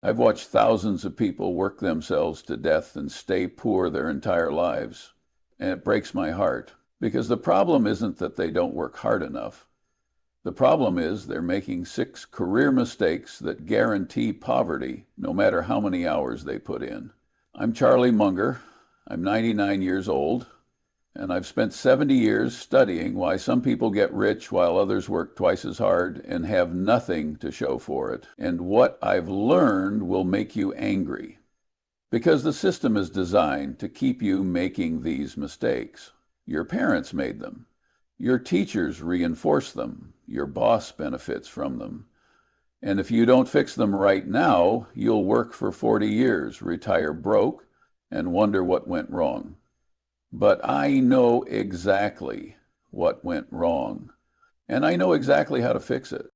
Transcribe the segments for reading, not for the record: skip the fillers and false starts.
I've watched thousands of people work themselves to death and stay poor their entire lives. And it breaks my heart, because the problem isn't that they don't work hard enough. The problem is they're making 6 career mistakes that guarantee poverty, no matter how many hours they put in. I'm Charlie Munger. I'm 99 years old, and I've spent 70 years studying why some people get rich while others work twice as hard and have nothing to show for it. And what I've learned will make you angry, because the system is designed to keep you making these mistakes. Your parents made them. Your teachers reinforce them. Your boss benefits from them. And if you don't fix them right now, you'll work for 40 years, retire broke, and wonder what went wrong. But I know exactly what went wrong, and I know exactly how to fix it.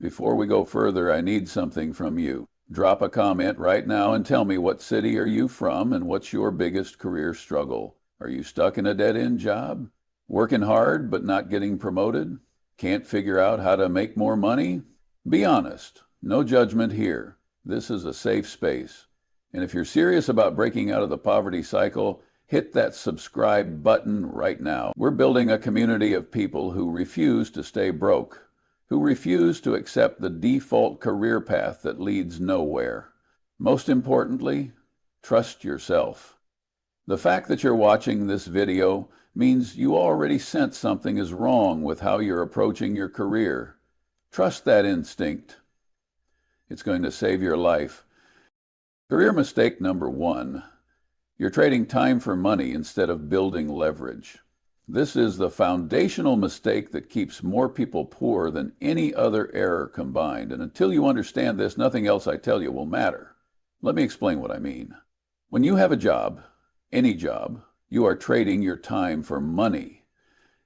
Before we go further, I need something from you. Drop a comment right now and tell me, what city are you from and what's your biggest career struggle? Are you stuck in a dead-end job? Working hard but not getting promoted? Can't figure out how to make more money? Be honest. No judgment here. This is a safe space. And if you're serious about breaking out of the poverty cycle, hit that subscribe button right now. We're building a community of people who refuse to stay broke, who refuse to accept the default career path that leads nowhere. Most importantly, trust yourself. The fact that you're watching this video means you already sense something is wrong with how you're approaching your career. Trust that instinct. It's going to save your life. Career mistake number 1. You're trading time for money instead of building leverage. This is the foundational mistake that keeps more people poor than any other error combined. And until you understand this, nothing else I tell you will matter. Let me explain what I mean. When you have a job, any job, you are trading your time for money.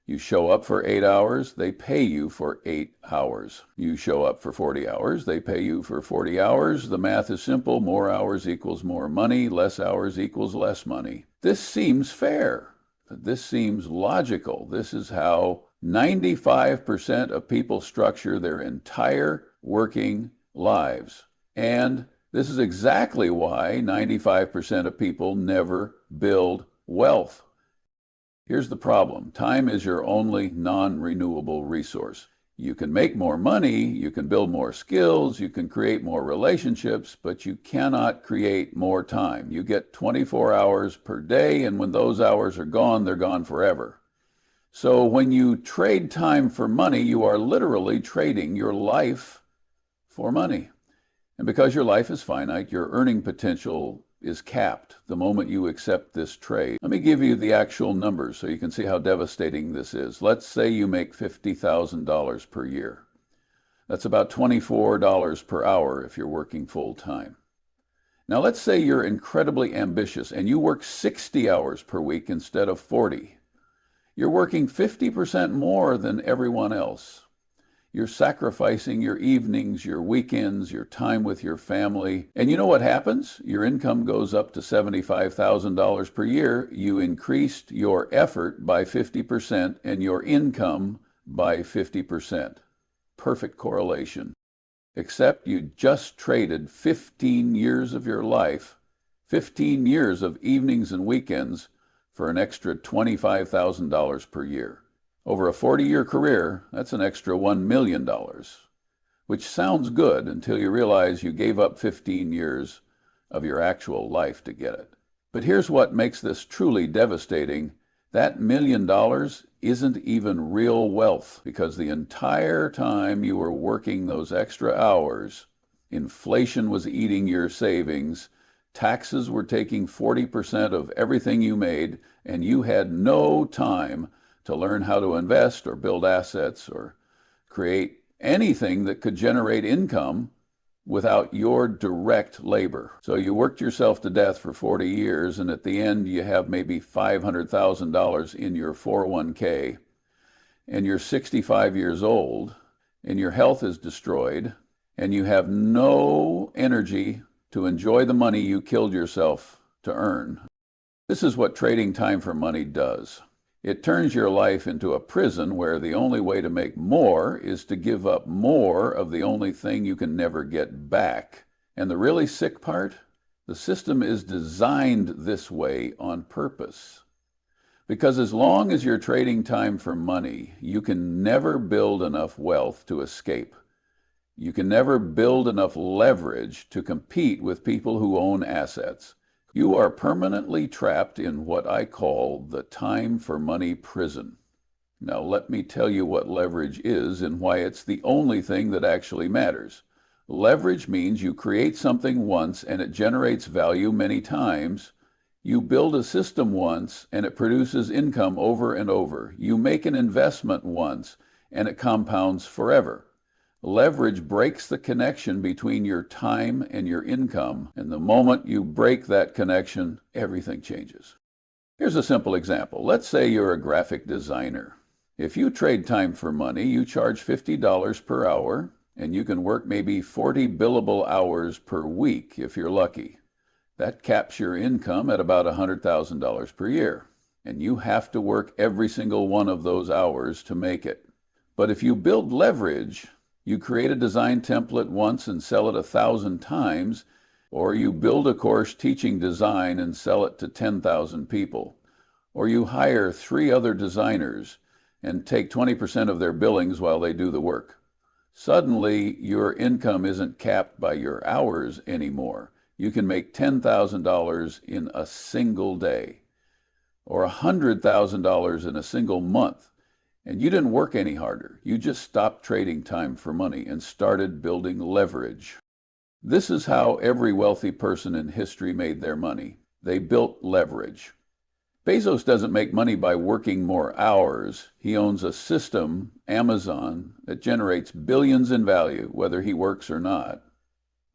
You show up for 8 hours, they pay you for 8 hours. You show up for 40 hours, they pay you for 40 hours. The math is simple. More hours equals more money. Less hours equals less money. This seems fair. This seems logical. This is how 95% of people structure their entire working lives. And this is exactly why 95% of people never build wealth. Here's the problem. Time is your only non-renewable resource. You can make more money, you can build more skills, you can create more relationships, but you cannot create more time. You get 24 hours per day, and when those hours are gone, they're gone forever. So when you trade time for money, you are literally trading your life for money. And because your life is finite, your earning potential is capped the moment you accept this trade. Let me give you the actual numbers so you can see how devastating this is. Let's say you make $50,000 per year. That's about $24 per hour if you're working full time. Now let's say you're incredibly ambitious and you work 60 hours per week instead of 40. You're working 50% more than everyone else. You're sacrificing your evenings, your weekends, your time with your family. And you know what happens? Your income goes up to $75,000 per year. You increased your effort by 50% and your income by 50%. Perfect correlation. Except you just traded 15 years of your life, 15 years of evenings and weekends, for an extra $25,000 per year. Over a 40-year career, that's an extra $1 million, which sounds good until you realize you gave up 15 years of your actual life to get it. But here's what makes this truly devastating. That $1 million isn't even real wealth, because the entire time you were working those extra hours, inflation was eating your savings, taxes were taking 40% of everything you made, and you had no time to learn how to invest or build assets or create anything that could generate income without your direct labor. So you worked yourself to death for 40 years, and at the end you have maybe $500,000 in your 401k, and you're 65 years old, and your health is destroyed, and you have no energy to enjoy the money you killed yourself to earn. This is what trading time for money does. It turns your life into a prison where the only way to make more is to give up more of the only thing you can never get back, And the really sick part? The system is designed this way on purpose. Because as long as you're trading time for money, you can never build enough wealth to escape. You can never build enough leverage to compete with people who own assets. You are permanently trapped in what I call the time for money prison. Now, let me tell you what leverage is and why it's the only thing that actually matters. Leverage means you create something once and it generates value many times. You build a system once and it produces income over and over. You make an investment once and it compounds forever. Leverage breaks the connection between your time and your income, and the moment you break that connection, everything changes. Here's a simple example. Let's say you're a graphic designer. If you trade time for money, you charge $50 per hour, and you can work maybe 40 billable hours per week if you're lucky. That caps your income at about $100,000 per year, and you have to work every single one of those hours to make it. But if you build leverage, you create a design template once and sell it 1,000 times, or you build a course teaching design and sell it to 10,000 people, or you hire 3 other designers and take 20% of their billings while they do the work. Suddenly, your income isn't capped by your hours anymore. You can make $10,000 in a single day, or $100,000 in a single month. And you didn't work any harder. You just stopped trading time for money and started building leverage. This is how every wealthy person in history made their money. They built leverage. Bezos doesn't make money by working more hours. He owns a system, Amazon, that generates billions in value, whether he works or not.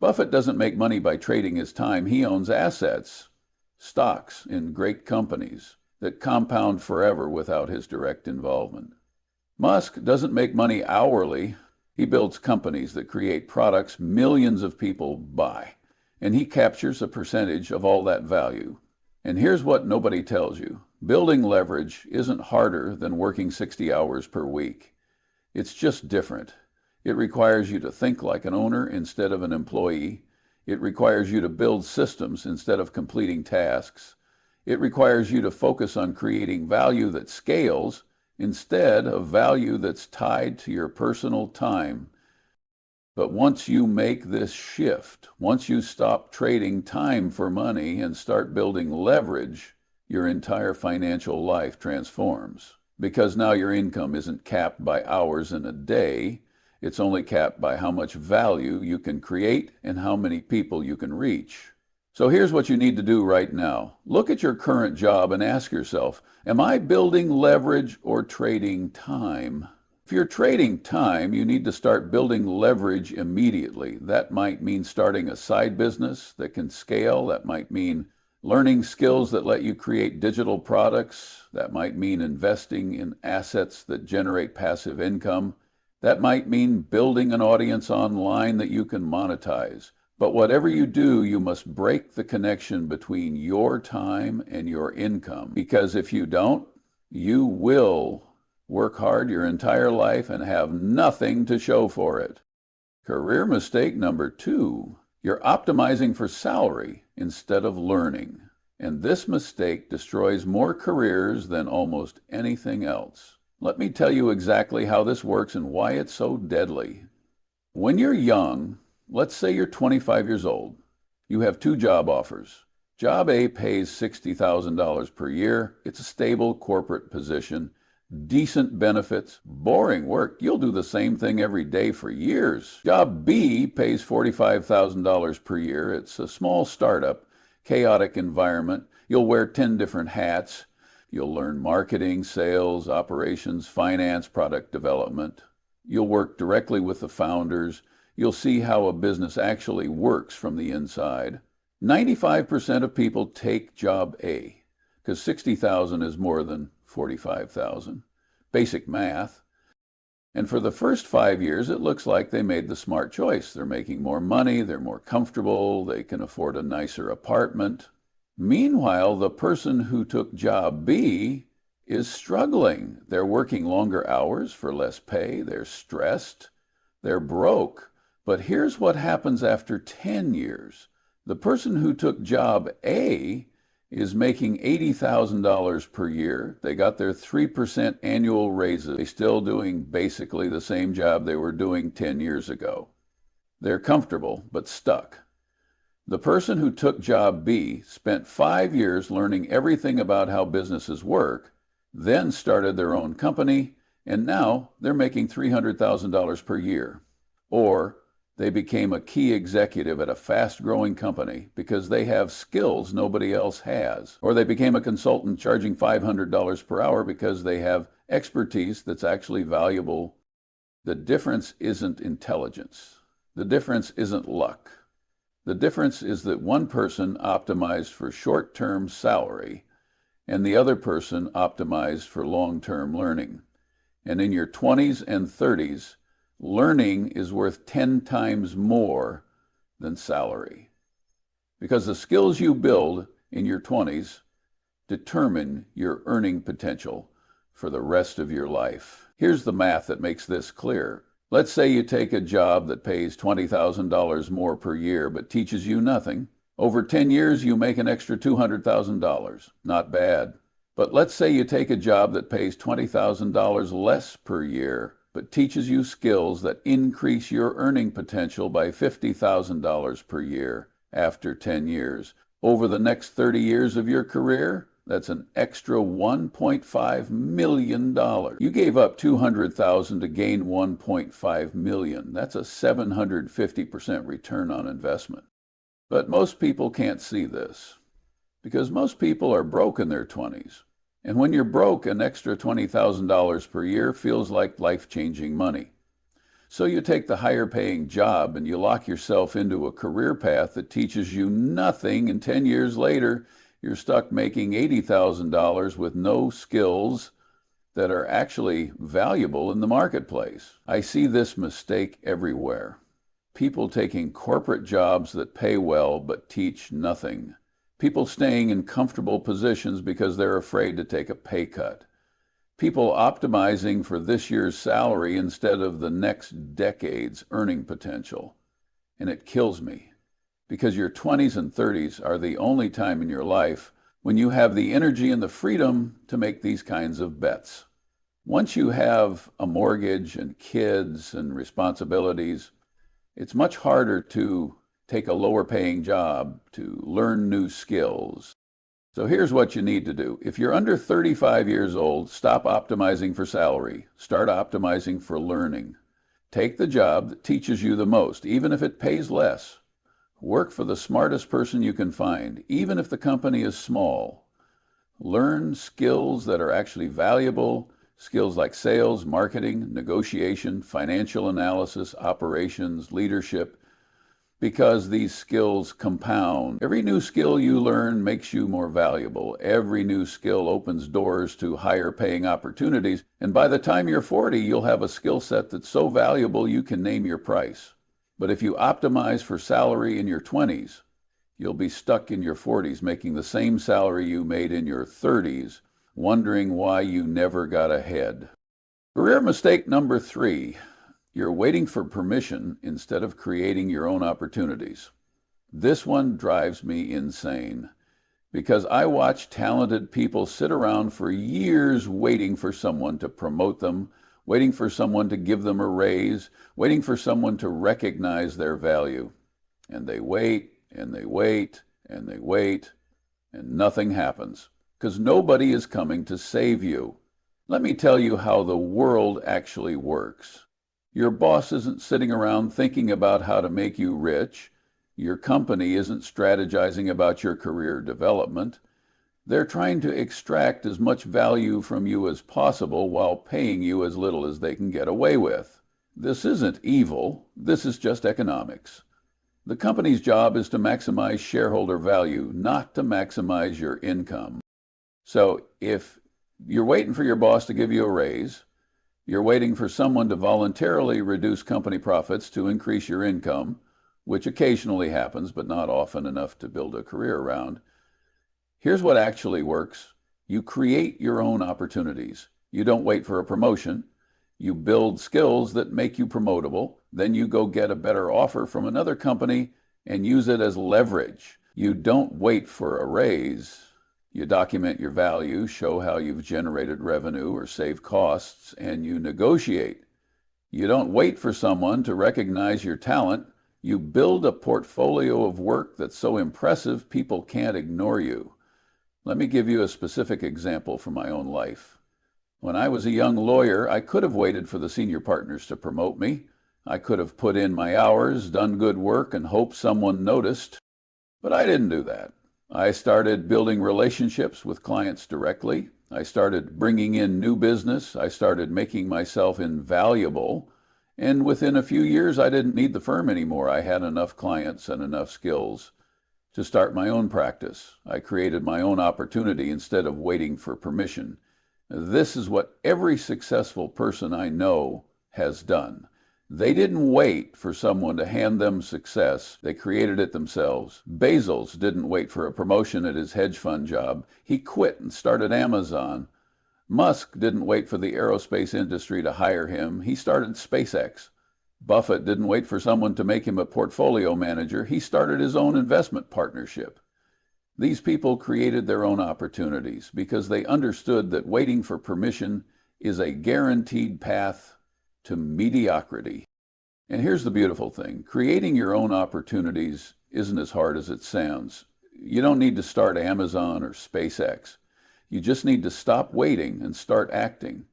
Buffett doesn't make money by trading his time. He owns assets, stocks in great companies that compound forever without his direct involvement. Musk doesn't make money hourly. He builds companies that create products millions of people buy, and he captures a percentage of all that value. And here's what nobody tells you. Building leverage isn't harder than working 60 hours per week. It's just different. It requires you to think like an owner instead of an employee. It requires you to build systems instead of completing tasks. It requires you to focus on creating value that scales instead of value that's tied to your personal time. But once you make this shift, once you stop trading time for money and start building leverage, your entire financial life transforms. Because now your income isn't capped by hours in a day, it's only capped by how much value you can create and how many people you can reach. So here's what you need to do right now. Look at your current job and ask yourself, am I building leverage or trading time? If you're trading time, you need to start building leverage immediately. That might mean starting a side business that can scale. That might mean learning skills that let you create digital products. That might mean investing in assets that generate passive income. That might mean building an audience online that you can monetize. But whatever you do, you must break the connection between your time and your income. Because if you don't, you will work hard your entire life and have nothing to show for it. Career mistake number 2, you're optimizing for salary instead of learning. And this mistake destroys more careers than almost anything else. Let me tell you exactly how this works and why it's so deadly. When you're young, let's say you're 25 years old, you have 2 job offers. Job A pays $60,000 per year. It's a stable corporate position. Decent benefits, boring work. You'll do the same thing every day for years. Job B pays $45,000 per year. It's a small startup, chaotic environment. You'll wear 10 different hats. You'll learn marketing, sales, operations, finance, product development. You'll work directly with the founders. You'll see how a business actually works from the inside. 95% of people take job A because $60,000 is more than $45,000. Basic math. And for the first 5 years, it looks like they made the smart choice. They're making more money, they're more comfortable, they can afford a nicer apartment. Meanwhile, the person who took job B is struggling. They're working longer hours for less pay, they're stressed, they're broke, But here's what happens after 10 years. The person who took job A is making $80,000 per year. They got their 3% annual raises. They're still doing basically the same job they were doing 10 years ago. They're comfortable, but stuck. The person who took job B spent 5 years learning everything about how businesses work, then started their own company, and now they're making $300,000 per year. Or they became a key executive at a fast-growing company because they have skills nobody else has. Or they became a consultant charging $500 per hour because they have expertise that's actually valuable. The difference isn't intelligence. The difference isn't luck. The difference is that one person optimized for short-term salary and the other person optimized for long-term learning. And in your 20s and 30s, learning is worth 10 times more than salary. Because the skills you build in your 20s determine your earning potential for the rest of your life. Here's the math that makes this clear. Let's say you take a job that pays $20,000 more per year but teaches you nothing. Over 10 years, you make an extra $200,000. Not bad. But let's say you take a job that pays $20,000 less per year but teaches you skills that increase your earning potential by $50,000 per year after 10 years. Over the next 30 years of your career, that's an extra $1.5 million. You gave up $200,000 to gain $1.5 million. That's a 750% return on investment. But most people can't see this because most people are broke in their 20s. And when you're broke, an extra $20,000 per year feels like life-changing money. So you take the higher-paying job and you lock yourself into a career path that teaches you nothing, and 10 years later, you're stuck making $80,000 with no skills that are actually valuable in the marketplace. I see this mistake everywhere. People taking corporate jobs that pay well but teach nothing. People staying in comfortable positions because they're afraid to take a pay cut. People optimizing for this year's salary instead of the next decade's earning potential. And it kills me because your 20s and 30s are the only time in your life when you have the energy and the freedom to make these kinds of bets. Once you have a mortgage and kids and responsibilities, it's much harder to take a lower paying job, to learn new skills. So here's what you need to do. If you're under 35 years old, stop optimizing for salary. Start optimizing for learning. Take the job that teaches you the most, even if it pays less. Work for the smartest person you can find, even if the company is small. Learn skills that are actually valuable, skills like sales, marketing, negotiation, financial analysis, operations, leadership, because these skills compound. Every new skill you learn makes you more valuable. Every new skill opens doors to higher paying opportunities. And by the time you're 40, you'll have a skill set that's so valuable you can name your price. But if you optimize for salary in your 20s, you'll be stuck in your 40s making the same salary you made in your 30s, wondering why you never got ahead. Career mistake number 3. You're waiting for permission instead of creating your own opportunities. This one drives me insane because I watch talented people sit around for years waiting for someone to promote them, waiting for someone to give them a raise, waiting for someone to recognize their value. And they wait, and they wait, and they wait, and nothing happens because nobody is coming to save you. Let me tell you how the world actually works. Your boss isn't sitting around thinking about how to make you rich. Your company isn't strategizing about your career development. They're trying to extract as much value from you as possible while paying you as little as they can get away with. This isn't evil. This is just economics. The company's job is to maximize shareholder value, not to maximize your income. So if you're waiting for your boss to give you a raise, you're waiting for someone to voluntarily reduce company profits to increase your income, which occasionally happens, but not often enough to build a career around. Here's what actually works. You create your own opportunities. You don't wait for a promotion. You build skills that make you promotable. Then you go get a better offer from another company and use it as leverage. You don't wait for a raise. You document your value, show how you've generated revenue or saved costs, and you negotiate. You don't wait for someone to recognize your talent. You build a portfolio of work that's so impressive people can't ignore you. Let me give you a specific example from my own life. When I was a young lawyer, I could have waited for the senior partners to promote me. I could have put in my hours, done good work, and hoped someone noticed. But I didn't do that. I started building relationships with clients directly. I started bringing in new business. I started making myself invaluable. And within a few years, I didn't need the firm anymore. I had enough clients and enough skills to start my own practice. I created my own opportunity instead of waiting for permission. This is what every successful person I know has done. They didn't wait for someone to hand them success. They created it themselves. Bezos didn't wait for a promotion at his hedge fund job. He quit and started Amazon. Musk didn't wait for the aerospace industry to hire him. He started SpaceX. Buffett didn't wait for someone to make him a portfolio manager. He started his own investment partnership. These people created their own opportunities because they understood that waiting for permission is a guaranteed path to mediocrity. And here's the beautiful thing. Creating your own opportunities isn't as hard as it sounds. You don't need to start Amazon or SpaceX. You just need to stop waiting and start acting.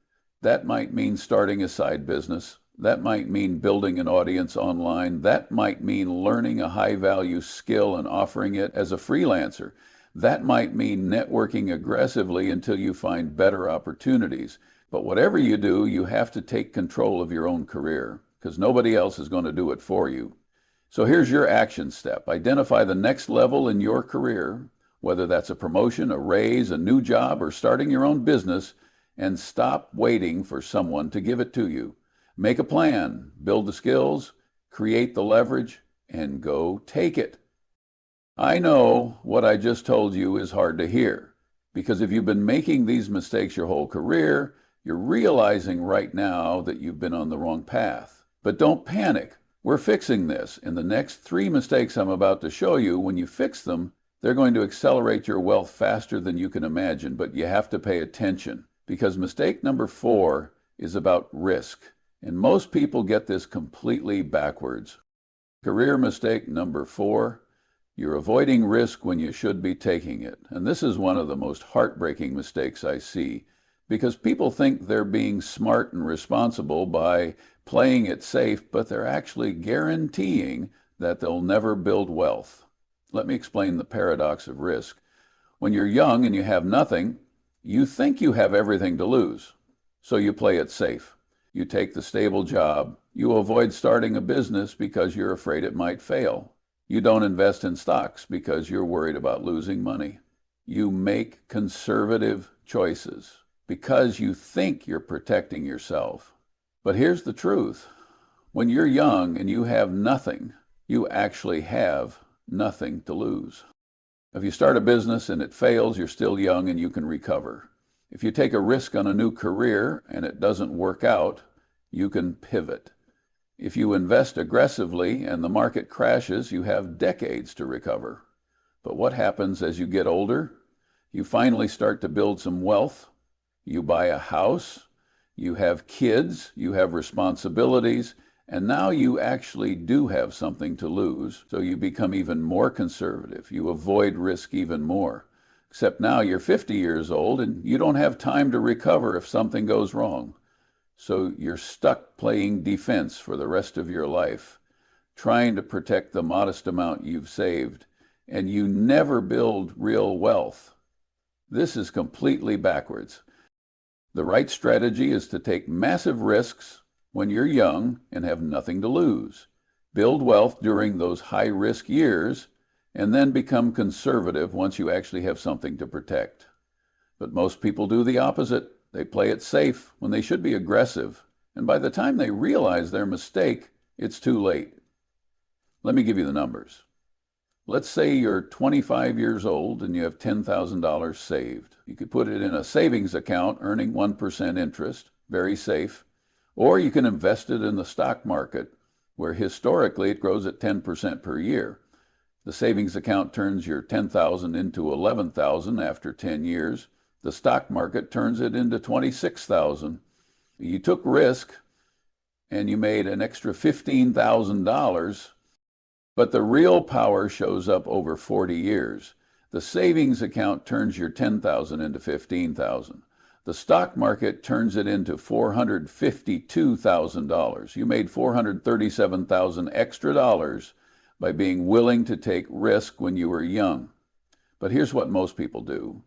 That might mean starting a side business. That might mean building an audience online. That might mean learning a high-value skill and offering it as a freelancer. That might mean networking aggressively until you find better opportunities. But whatever you do, you have to take control of your own career because nobody else is going to do it for you. So here's your action step. Identify the next level in your career, whether that's a promotion, a raise, a new job, or starting your own business, and stop waiting for someone to give it to you. Make a plan, build the skills, create the leverage, and go take it. I know what I just told you is hard to hear, because if you've been making these mistakes your whole career, you're realizing right now that you've been on the wrong path. But don't panic. We're fixing this. And the next 3 mistakes I'm about to show you, when you fix them, they're going to accelerate your wealth faster than you can imagine. But you have to pay attention, because mistake number 4 is about risk. And most people get this completely backwards. Career mistake number 4, you're avoiding risk when you should be taking it. And this is one of the most heartbreaking mistakes I see, because people think they're being smart and responsible by playing it safe, but they're actually guaranteeing that they'll never build wealth. Let me explain the paradox of risk. When you're young and you have nothing, you think you have everything to lose, so you play it safe. You take the stable job. You avoid starting a business because you're afraid it might fail. You don't invest in stocks because you're worried about losing money. You make conservative choices because you think you're protecting yourself. But here's the truth. When you're young and you have nothing, you actually have nothing to lose. If you start a business and it fails, you're still young and you can recover. If you take a risk on a new career and it doesn't work out, you can pivot. If you invest aggressively and the market crashes, you have decades to recover. But what happens as you get older? You finally start to build some wealth. You buy a house, you have kids, you have responsibilities, and now you actually do have something to lose, so you become even more conservative. You avoid risk even more. Except now you're 50 years old and you don't have time to recover if something goes wrong. So you're stuck playing defense for the rest of your life, trying to protect the modest amount you've saved, and you never build real wealth. This is completely backwards. The right strategy is to take massive risks when you're young and have nothing to lose. Build wealth during those high-risk years, and then become conservative once you actually have something to protect. But most people do the opposite. They play it safe when they should be aggressive, and by the time they realize their mistake, it's too late. Let me give you the numbers. Let's say you're 25 years old and you have $10,000 saved. You could put it in a savings account earning 1% interest, very safe. Or you can invest it in the stock market, where historically it grows at 10% per year. The savings account turns your $10,000 into $11,000 after 10 years. The stock market turns it into $26,000. You took risk and you made an extra $15,000, but the real power shows up over 40 years. The savings account turns your $10,000 into $15,000. The stock market turns it into $452,000. You made $437,000 extra dollars by being willing to take risk when you were young. But here's what most people do.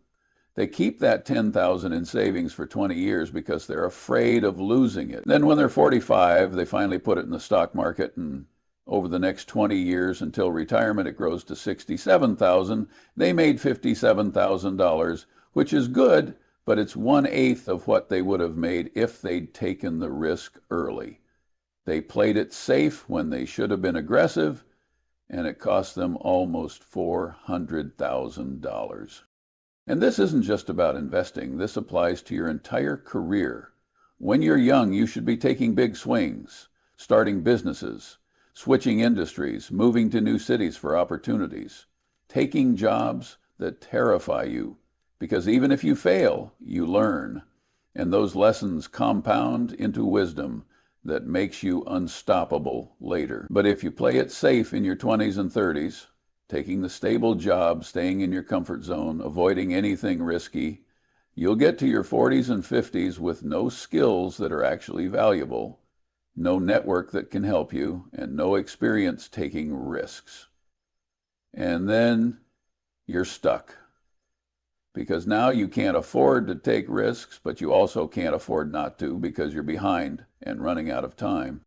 They keep that $10,000 in savings for 20 years because they're afraid of losing it. Then when they're 45, they finally put it in the stock market, and over the next 20 years until retirement, it grows to $67,000. They made $57,000, which is good, but it's 1/8 of what they would have made if they'd taken the risk early. They played it safe when they should have been aggressive, and it cost them almost $400,000. And this isn't just about investing. This applies to your entire career. When you're young, you should be taking big swings, starting businesses, switching industries, moving to new cities for opportunities, taking jobs that terrify you. Because even if you fail, you learn. And those lessons compound into wisdom that makes you unstoppable later. But if you play it safe in your 20s and 30s, taking the stable job, staying in your comfort zone, avoiding anything risky, you'll get to your 40s and 50s with no skills that are actually valuable, no network that can help you, and no experience taking risks. And then you're stuck. Because now you can't afford to take risks, but you also can't afford not to because you're behind and running out of time.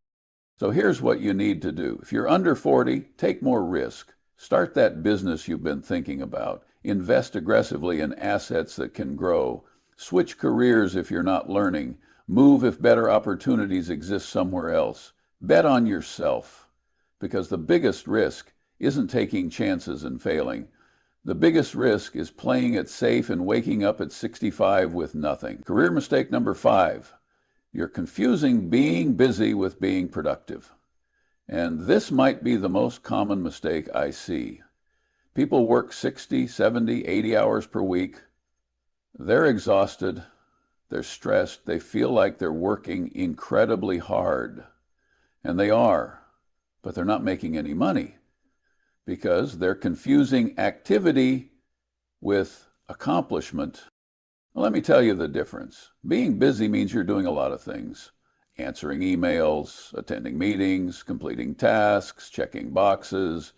So here's what you need to do. If you're under 40, take more risk. Start that business you've been thinking about. Invest aggressively in assets that can grow. Switch careers if you're not learning. Move if better opportunities exist somewhere else. Bet on yourself, because the biggest risk isn't taking chances and failing. The biggest risk is playing it safe and waking up at 65 with nothing. Career mistake number 5. You're confusing being busy with being productive. And this might be the most common mistake I see. People work 60, 70, 80 hours per week. They're exhausted. They're stressed. They feel like they're working incredibly hard. And they are, but they're not making any money, because they're confusing activity with accomplishment. Well, let me tell you the difference. Being busy means you're doing a lot of things. Answering emails, attending meetings, completing tasks, checking boxes.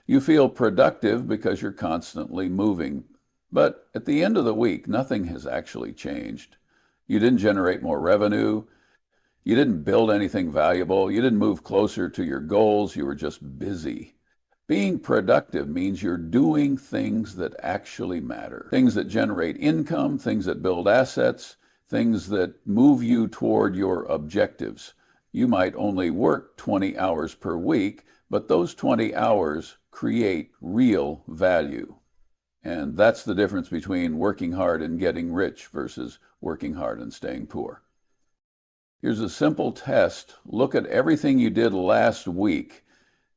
You feel productive because you're constantly moving. But at the end of the week, nothing has actually changed. You didn't generate more revenue. You didn't build anything valuable. You didn't move closer to your goals. You were just busy. Being productive means you're doing things that actually matter, things that generate income, things that build assets, things that move you toward your objectives. You might only work 20 hours per week, but those 20 hours create real value. And that's the difference between working hard and getting rich versus working hard and staying poor. Here's a simple test. Look at everything you did last week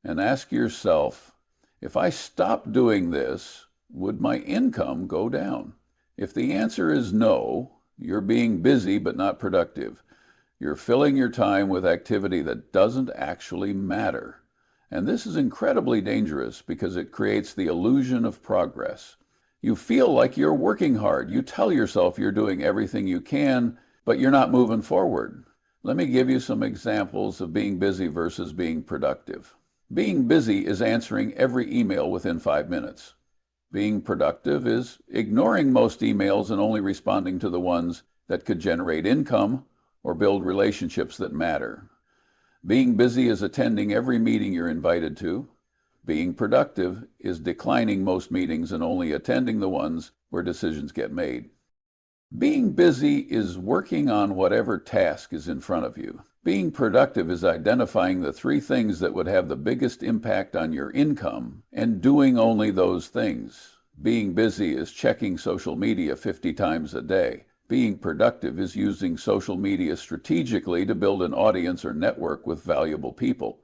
and ask yourself, if I stopped doing this, would my income go down? If the answer is no, you're being busy but not productive. You're filling your time with activity that doesn't actually matter. And this is incredibly dangerous because it creates the illusion of progress. You feel like you're working hard. You tell yourself you're doing everything you can, but you're not moving forward. Let me give you some examples of being busy versus being productive. Being busy is answering every email within 5 minutes. Being productive is ignoring most emails and only responding to the ones that could generate income or build relationships that matter. Being busy is attending every meeting you're invited to. Being productive is declining most meetings and only attending the ones where decisions get made. Being busy is working on whatever task is in front of you. Being productive is identifying the 3 things that would have the biggest impact on your income and doing only those things. Being busy is checking social media 50 times a day. Being productive is using social media strategically to build an audience or network with valuable people.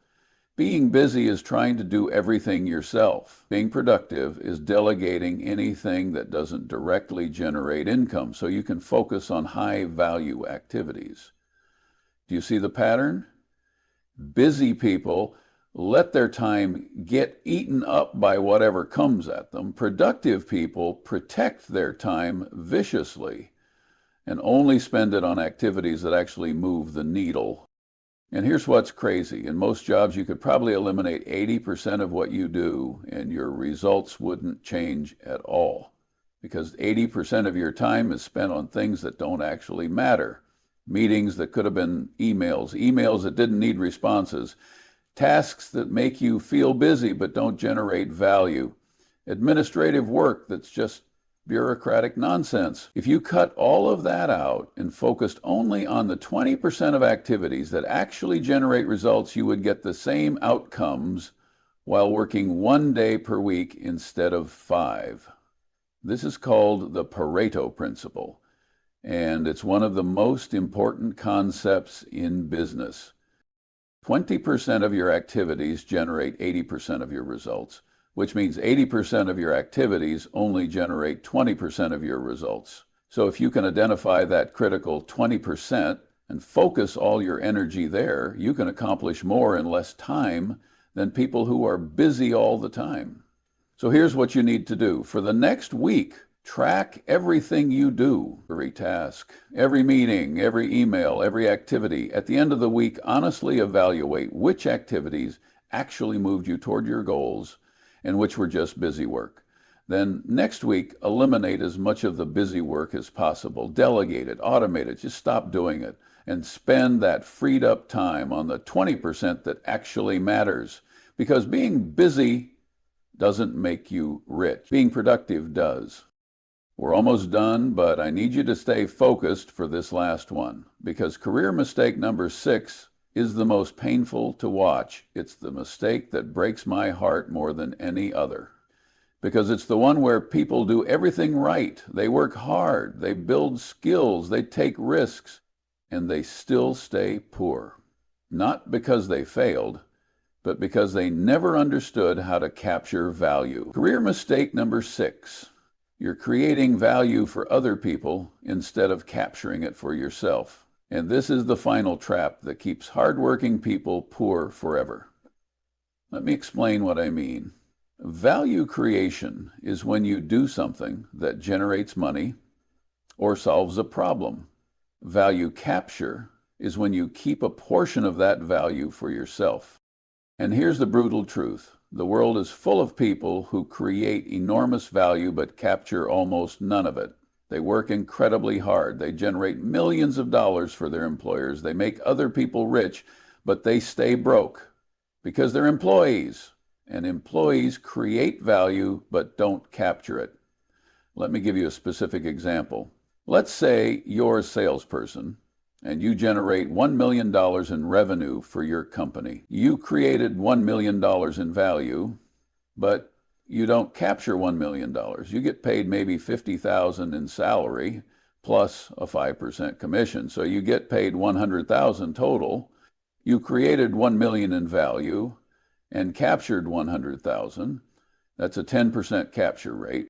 Being busy is trying to do everything yourself. Being productive is delegating anything that doesn't directly generate income so you can focus on high-value activities. Do you see the pattern? Busy people let their time get eaten up by whatever comes at them. Productive people protect their time viciously and only spend it on activities that actually move the needle. And here's what's crazy. In most jobs, you could probably eliminate 80% of what you do, and your results wouldn't change at all, because 80% of your time is spent on things that don't actually matter. Meetings that could have been emails, emails that didn't need responses, tasks that make you feel busy but don't generate value, administrative work that's just bureaucratic nonsense. If you cut all of that out and focused only on the 20% of activities that actually generate results, you would get the same outcomes while working 1 day per week instead of 5. This is called the Pareto principle, and it's one of the most important concepts in business. 20% of your activities generate 80% of your results, which means 80% of your activities only generate 20% of your results. So if you can identify that critical 20% and focus all your energy there, you can accomplish more in less time than people who are busy all the time. So here's what you need to do. For the next week, track everything you do, every task, every meeting, every email, every activity. At the end of the week, honestly evaluate which activities actually moved you toward your goals and which were just busy work. Then next week, eliminate as much of the busy work as possible. Delegate it, automate it, just stop doing it, and spend that freed up time on the 20% that actually matters. Because being busy doesn't make you rich. Being productive does. We're almost done, but I need you to stay focused for this last one, because career mistake number 6 is the most painful to watch. It's the mistake that breaks my heart more than any other, because it's the one where people do everything right. They work hard, they build skills, they take risks, and they still stay poor. Not because they failed, but because they never understood how to capture value. Career mistake number 6. You're creating value for other people instead of capturing it for yourself. And this is the final trap that keeps hardworking people poor forever. Let me explain what I mean. Value creation is when you do something that generates money or solves a problem. Value capture is when you keep a portion of that value for yourself. And here's the brutal truth. The world is full of people who create enormous value but capture almost none of it. They work incredibly hard. They generate millions of dollars for their employers. They make other people rich, but they stay broke because they're employees. And employees create value but don't capture it. Let me give you a specific example. Let's say you're a salesperson and you generate $1 million in revenue for your company. You created $1 million in value, but you don't capture $1 million. You get paid maybe $50,000 in salary plus a 5% commission. So you get paid $100,000 total. You created $1 million in value and captured $100,000. That's a 10% capture rate.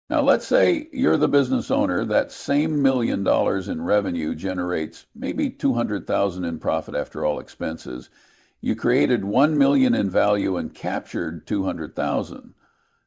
Now let's say you're the business owner. That same $1 million in revenue generates maybe $200,000 in profit after all expenses. You created $1 million in value and captured $200,000.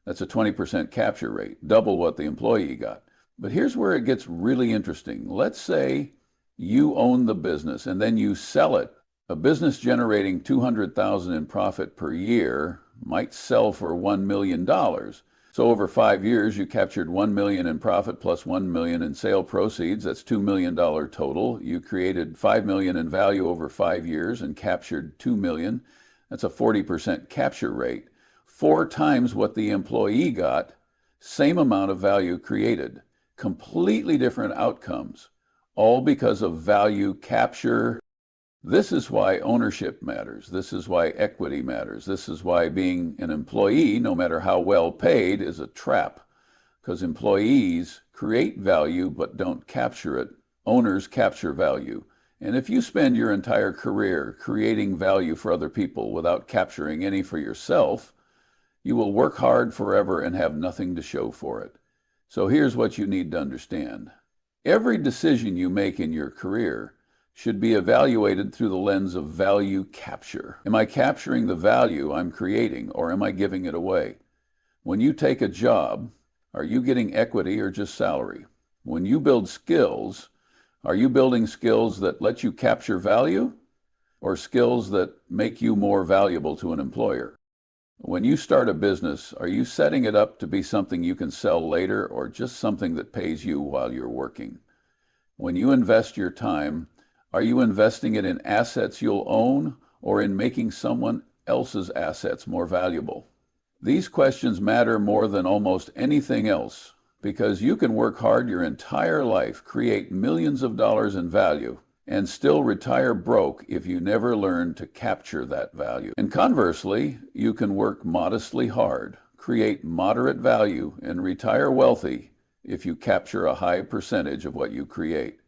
That's a 20% capture rate, double what the employee got. But here's where it gets really interesting. Let's say you own the business and then you sell it. A business generating $200,000 in profit per year might sell for $1 million. So over 5 years, you captured $1 million in profit plus $1 million in sale proceeds. That's $2 million total. You created $5 million in value over 5 years and captured $2 million. That's a 40% capture rate. 4 times what the employee got, same amount of value created. Completely different outcomes, all because of value capture. This is why ownership matters. This is why equity matters. This is why being an employee, no matter how well paid, is a trap. because employees create value but don't capture it. Owners capture value. And if you spend your entire career creating value for other people without capturing any for yourself, you will work hard forever and have nothing to show for it. So here's what you need to understand. Every decision you make in your career should be evaluated through the lens of value capture. Am I capturing the value I'm creating, or am I giving it away? When you take a job, are you getting equity or just salary? When you build skills, are you building skills that let you capture value, or skills that make you more valuable to an employer? When you start a business, are you setting it up to be something you can sell later, or just something that pays you while you're working? When you invest your time, are you investing it in assets you'll own, or in making someone else's assets more valuable? These questions matter more than almost anything else, because you can work hard your entire life, create millions of dollars in value, and still retire broke if you never learn to capture that value. And conversely, you can work modestly hard, create moderate value, and retire wealthy if you capture a high percentage of what you create.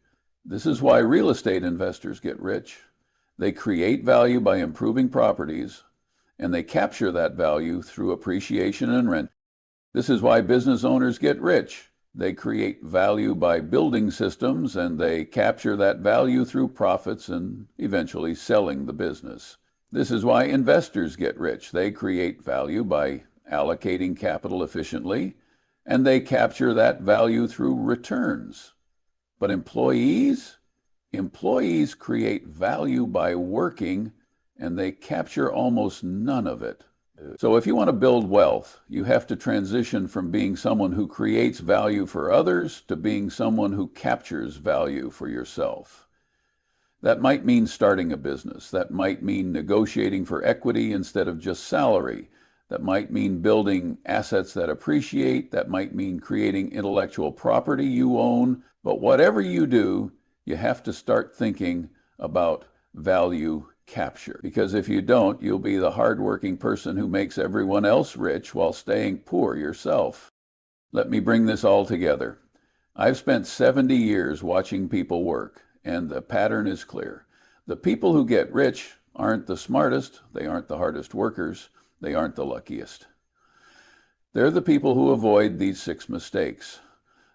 This is why real estate investors get rich. They create value by improving properties, and they capture that value through appreciation and rent. This is why business owners get rich. They create value by building systems, and they capture that value through profits and eventually selling the business. This is why investors get rich. They create value by allocating capital efficiently, and they capture that value through returns. But employees create value by working, and they capture almost none of it. So if you want to build wealth, you have to transition from being someone who creates value for others to being someone who captures value for yourself. That might mean starting a business. That might mean negotiating for equity instead of just salary. That might mean building assets that appreciate. That might mean creating intellectual property you own. But whatever you do, you have to start thinking about value capture. Because if you don't, you'll be the hardworking person who makes everyone else rich while staying poor yourself. Let me bring this all together. I've spent 70 years watching people work, and the pattern is clear. The people who get rich aren't the smartest, they aren't the hardest workers, they aren't the luckiest. They're the people who avoid these 6 mistakes.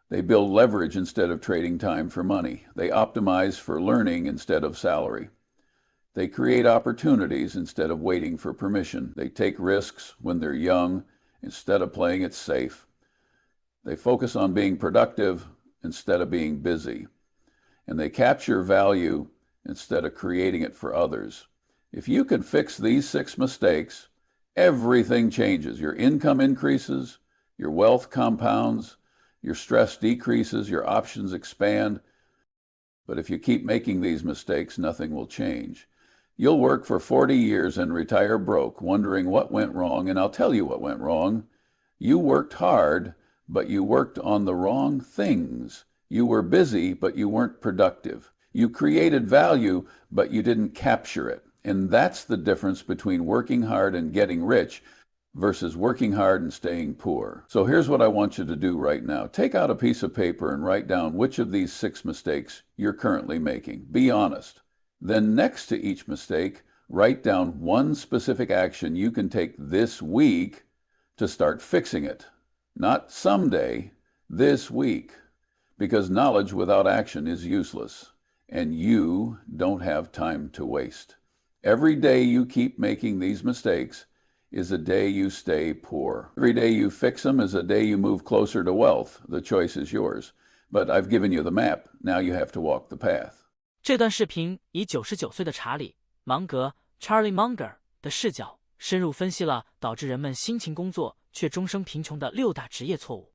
They build leverage instead of trading time for money. They optimize for learning instead of salary. They create opportunities instead of waiting for permission. They take risks when they're young instead of playing it safe. They focus on being productive instead of being busy. And they capture value instead of creating it for others. If you can fix these 6 mistakes, everything changes. Your income increases, your wealth compounds, your stress decreases, your options expand. But if you keep making these mistakes, nothing will change. You'll work for 40 years and retire broke, wondering what went wrong, and I'll tell you what went wrong. You worked hard, but you worked on the wrong things. You were busy, but you weren't productive. You created value, but you didn't capture it. And that's the difference between working hard and getting rich versus working hard and staying poor. So here's what I want you to do right now. Take out a piece of paper and write down which of these 6 mistakes you're currently making. Be honest. Then next to each mistake, write down one specific action you can take this week to start fixing it. Not someday, this week. Because knowledge without action is useless, and you don't have time to waste. Every day you keep making these mistakes is a day you stay poor. Every day you fix them is a day you move closer to wealth. The choice is yours. But I've given you the map. Now you have to walk the path. 这段视频以99岁的查理·芒格 Charlie Munger 的视角，深入分析了导致人们辛勤工作却终生贫穷的6大职业错误。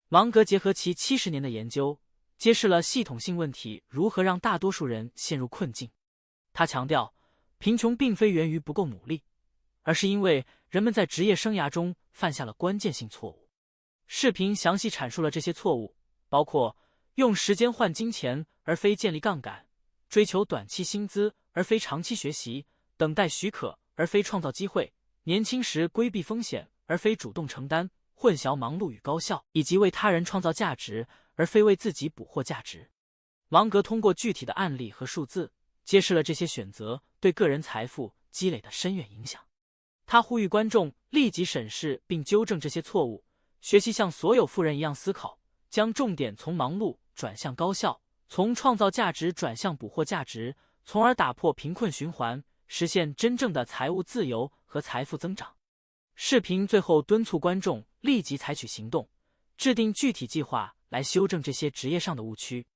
芒格结合其70年的研究，揭示了系统性问题如何让大多数人陷入困境。他强调，贫穷并非源于不够努力，而是因为人们在职业生涯中犯下了关键性错误。视频详细阐述了这些错误，包括用时间换金钱而非建立杠杆，追求短期薪资而非长期学习，等待许可而非创造机会，年轻时规避风险而非主动承担，混淆忙碌与高效，以及为他人创造价值而非为自己捕获价值。芒格通过具体的案例和数字，揭示了这些选择对个人财富积累的深远影响。他呼吁观众立即审视并纠正这些错误，学习像所有富人一样思考，将重点从忙碌转向高效，从创造价值转向捕获价值，从而打破贫困循环，实现真正的财务自由和财富增长。视频最后敦促观众立即采取行动，制定具体计划来修正这些职业上的误区。